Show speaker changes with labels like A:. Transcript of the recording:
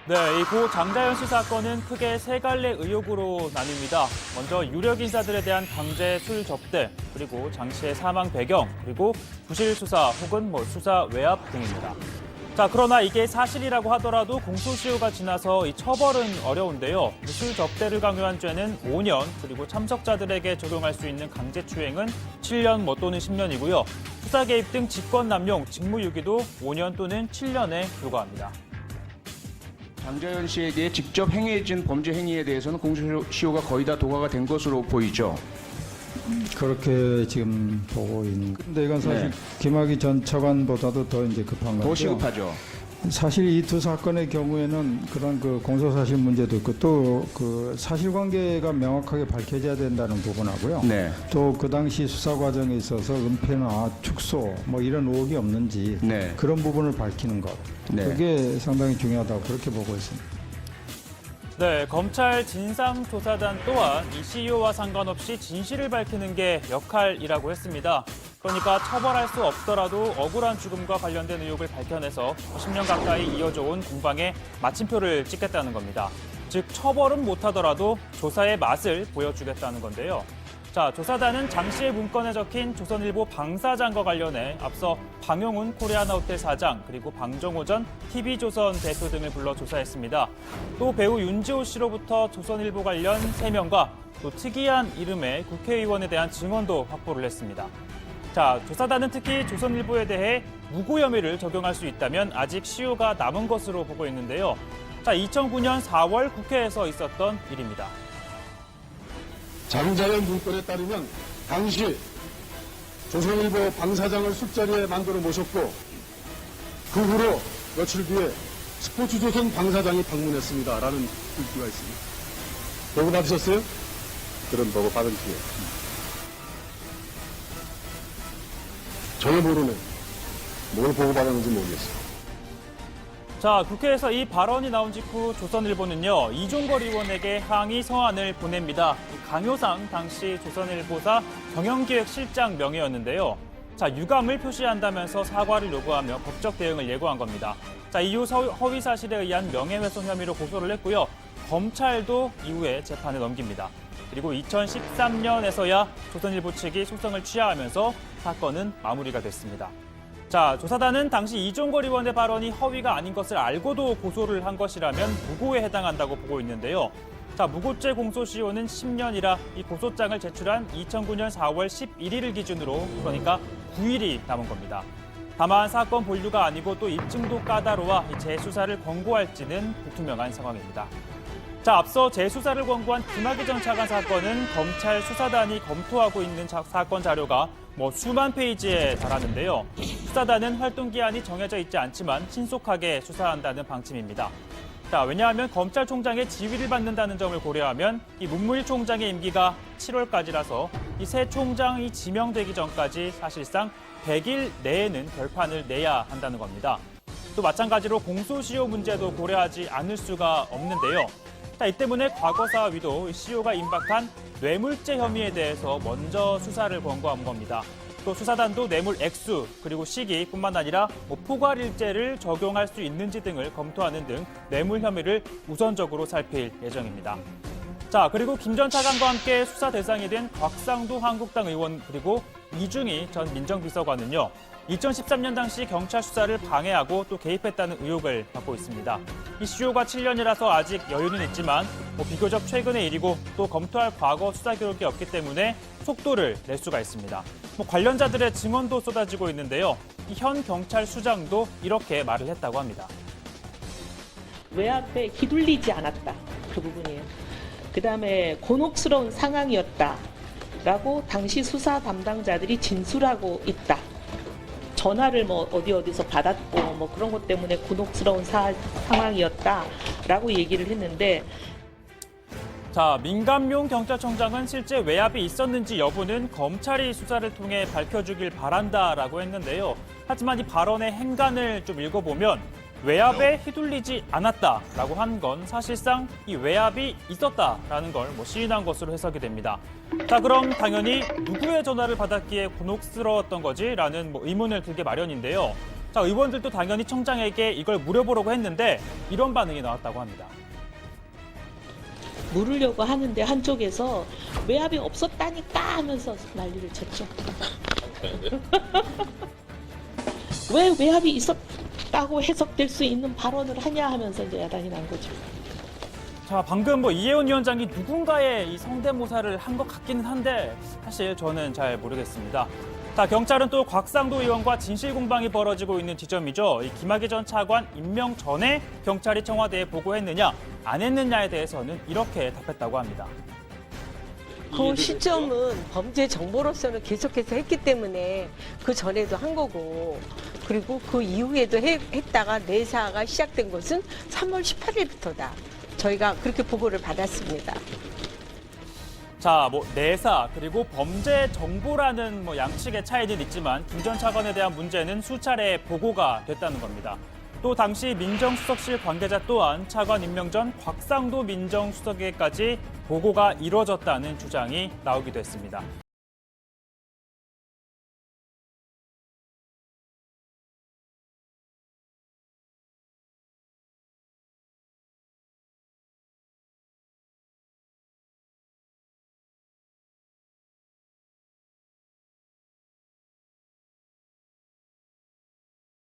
A: 네, 이 고 장자연 씨 사건은 크게 세 갈래 의혹으로 나뉩니다. 먼저 유력 인사들에 대한 강제 술 접대, 그리고 장 씨의 사망 배경, 그리고 부실 수사 혹은 수사 외압 등입니다. 자, 그러나 이게 사실이라고 하더라도 공소시효가 지나서 이 처벌은 어려운데요. 술 접대를 강요한 죄는 5년, 그리고 참석자들에게 적용할 수 있는 강제추행은 7년 또는 10년이고요. 수사 개입 등 직권 남용, 직무유기도 5년 또는 7년에 불과합니다.
B: 장자연 씨에게 직접 행해진 범죄 행위에 대해서는 공소시효가 거의 다 도과가 된 것으로 보이죠.
C: 그렇게 지금 보고 있는. 근데 이건 사실
B: 네.
C: 김학의 전 차관보다도 더 이제 급한
B: 더
C: 거죠.
B: 시급하죠.
C: 사실 이 두 사건의 경우에는 그런 그 공소사실 문제도 있고 또 그 사실관계가 명확하게 밝혀져야 된다는 부분하고요.
B: 네.
C: 또 그 당시 수사 과정에 있어서 은폐나 축소 이런 의혹이 없는지
B: 네.
C: 그런 부분을 밝히는 것.
B: 네.
C: 그게 상당히 중요하다고 그렇게 보고 있습니다.
A: 네, 검찰 진상조사단 또한 이 CEO와 상관없이 진실을 밝히는 게 역할이라고 했습니다. 그러니까 처벌할 수 없더라도 억울한 죽음과 관련된 의혹을 밝혀내서 10년 가까이 이어져 온 공방에 마침표를 찍겠다는 겁니다. 즉, 처벌은 못하더라도 조사의 맛을 보여주겠다는 건데요. 자, 조사단은 장 씨의 문건에 적힌 조선일보 방사장과 관련해 앞서 방용훈 코리아나호텔 사장, 그리고 방정호 전 TV조선 대표 등을 불러 조사했습니다. 또 배우 윤지호 씨로부터 조선일보 관련 3명과 또 특이한 이름의 국회의원에 대한 증언도 확보를 했습니다. 자, 조사단은 특히 조선일보에 대해 무고 혐의를 적용할 수 있다면 아직 시효가 남은 것으로 보고 있는데요. 자, 2009년 4월 국회에서 있었던 일입니다.
D: 장자연 문건에 따르면 당시 조선일보 방사장을 술자리에 만들어 모셨고 그 후로 며칠 뒤에 스포츠조선 방사장이 방문했습니다라는 글귀가 있습니다. 보고 받으셨어요? 그런 보고 받은 뒤에 전혀 모르네. 뭘 보고 받았는지 모르겠어요.
A: 자, 국회에서 이 발언이 나온 직후 조선일보는요, 이종걸 의원에게 항의 서한을 보냅니다. 강효상 당시 조선일보사 경영기획실장 명예였는데요. 자, 유감을 표시한다면서 사과를 요구하며 법적 대응을 예고한 겁니다. 자, 이후 허위 사실에 의한 명예훼손 혐의로 고소를 했고요. 검찰도 이후에 재판에 넘깁니다. 그리고 2013년에서야 조선일보 측이 소송을 취하하면서 사건은 마무리가 됐습니다. 자, 조사단은 당시 이종걸 의원의 발언이 허위가 아닌 것을 알고도 고소를 한 것이라면 무고에 해당한다고 보고 있는데요. 자, 무고죄 공소시효는 10년이라 이 고소장을 제출한 2009년 4월 11일을 기준으로 그러니까 9일이 남은 겁니다. 다만 사건 본류가 아니고 또 입증도 까다로워 재수사를 권고할지는 불투명한 상황입니다. 자, 앞서 재수사를 권고한 김학의 전 차관 사건은 검찰 수사단이 검토하고 있는 사건 자료가 수만 페이지에 달하는데요. 수사단은 활동 기한이 정해져 있지 않지만 신속하게 수사한다는 방침입니다. 자, 왜냐하면 검찰총장의 지휘를 받는다는 점을 고려하면 이 문무일 총장의 임기가 7월까지라서 이 새 총장이 지명되기 전까지 사실상 100일 내에는 결판을 내야 한다는 겁니다. 또 마찬가지로 공소시효 문제도 고려하지 않을 수가 없는데요. 자, 이 때문에 과거사 위도 시효가 임박한 뇌물죄 혐의에 대해서 먼저 수사를 권고한 겁니다. 또 수사단도 뇌물 액수 그리고 시기뿐만 아니라 포괄일죄를 적용할 수 있는지 등을 검토하는 등 뇌물 혐의를 우선적으로 살필 예정입니다. 자, 그리고 김 전 차관과 함께 수사 대상이 된 곽상도 한국당 의원 그리고 이중희 전 민정비서관은요. 2013년 당시 경찰 수사를 방해하고 또 개입했다는 의혹을 받고 있습니다. 이 시효가 7년이라서 아직 여유는 있지만 비교적 최근의 일이고 또 검토할 과거 수사 기록이 없기 때문에 속도를 낼 수가 있습니다. 관련자들의 증언도 쏟아지고 있는데요. 현 경찰 수장도 이렇게 말을 했다고 합니다.
E: 외압에 휘둘리지 않았다. 그 부분이에요. 그다음에 곤혹스러운 상황이었다라고 당시 수사 담당자들이 진술하고 있다. 전화를 어디서 받았고 그런 것 때문에 곤혹스러운 상황이었다라고 얘기를 했는데
A: 자, 민감용 경찰청장은 실제 외압이 있었는지 여부는 검찰이 수사를 통해 밝혀주길 바란다라고 했는데요. 하지만 이 발언의 행간을 좀 읽어보면 외압에 휘둘리지 않았다라고 한 건 사실상 이 외압이 있었다라는 걸 시인한 것으로 해석이 됩니다. 자, 그럼 당연히 누구의 전화를 받았기에 곤혹스러웠던 거지라는 의문을 들게 마련인데요. 자, 의원들도 당연히 청장에게 이걸 물어보려고 했는데 이런 반응이 나왔다고 합니다.
E: 물으려고 하는데 한쪽에서 외압이 없었다니까 하면서 난리를 쳤죠. 왜 외압이 있었다고 해석될 수 있는 발언을 하냐 하면서 이제 야단이 난 거죠.
A: 자, 방금 이혜원 위원장이 누군가의 이 성대모사를 한 것 같기는 한데 사실 저는 잘 모르겠습니다. 자, 경찰은 또 곽상도 의원과 진실 공방이 벌어지고 있는 지점이죠. 이 김학의 전 차관 임명 전에 경찰이 청와대에 보고했느냐, 안 했느냐에 대해서는 이렇게 답했다고 합니다.
F: 그 시점은 범죄 정보로서는 계속해서 했기 때문에 그 전에도 한 거고, 그리고 그 이후에도 했다가 내사가 시작된 것은 3월 18일부터다. 저희가 그렇게 보고를 받았습니다.
A: 자, 내사 그리고 범죄 정보라는 양측의 차이는 있지만 김 전 차관에 대한 문제는 수차례 보고가 됐다는 겁니다. 또 당시 민정수석실 관계자 또한 차관 임명 전 곽상도 민정수석에게까지 보고가 이루어졌다는 주장이 나오기도 했습니다.